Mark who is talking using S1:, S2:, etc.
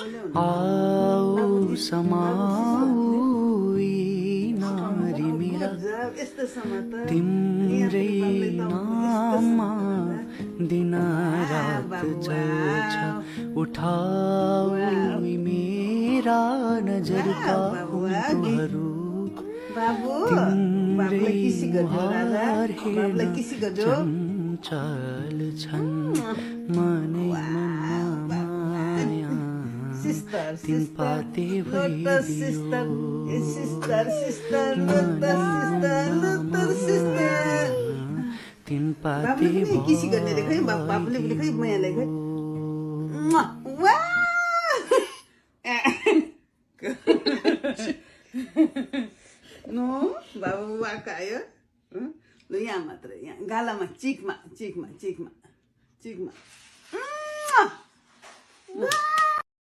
S1: आओ समाऊ यी नारी मेरा तिम्रै नाममा दिन रात चल्छ उठाऊ यी मेरा नजरका होठहरू तिम्रै मुहार हेर्न चञ्चल छन् मनै मनमा माया तिन पाते भइदियो तिन पाते
S2: No, babu wakayo. Lu यहाँ मात्र यहाँ गालामा चिकमा चिकमा चिकमा चिकमा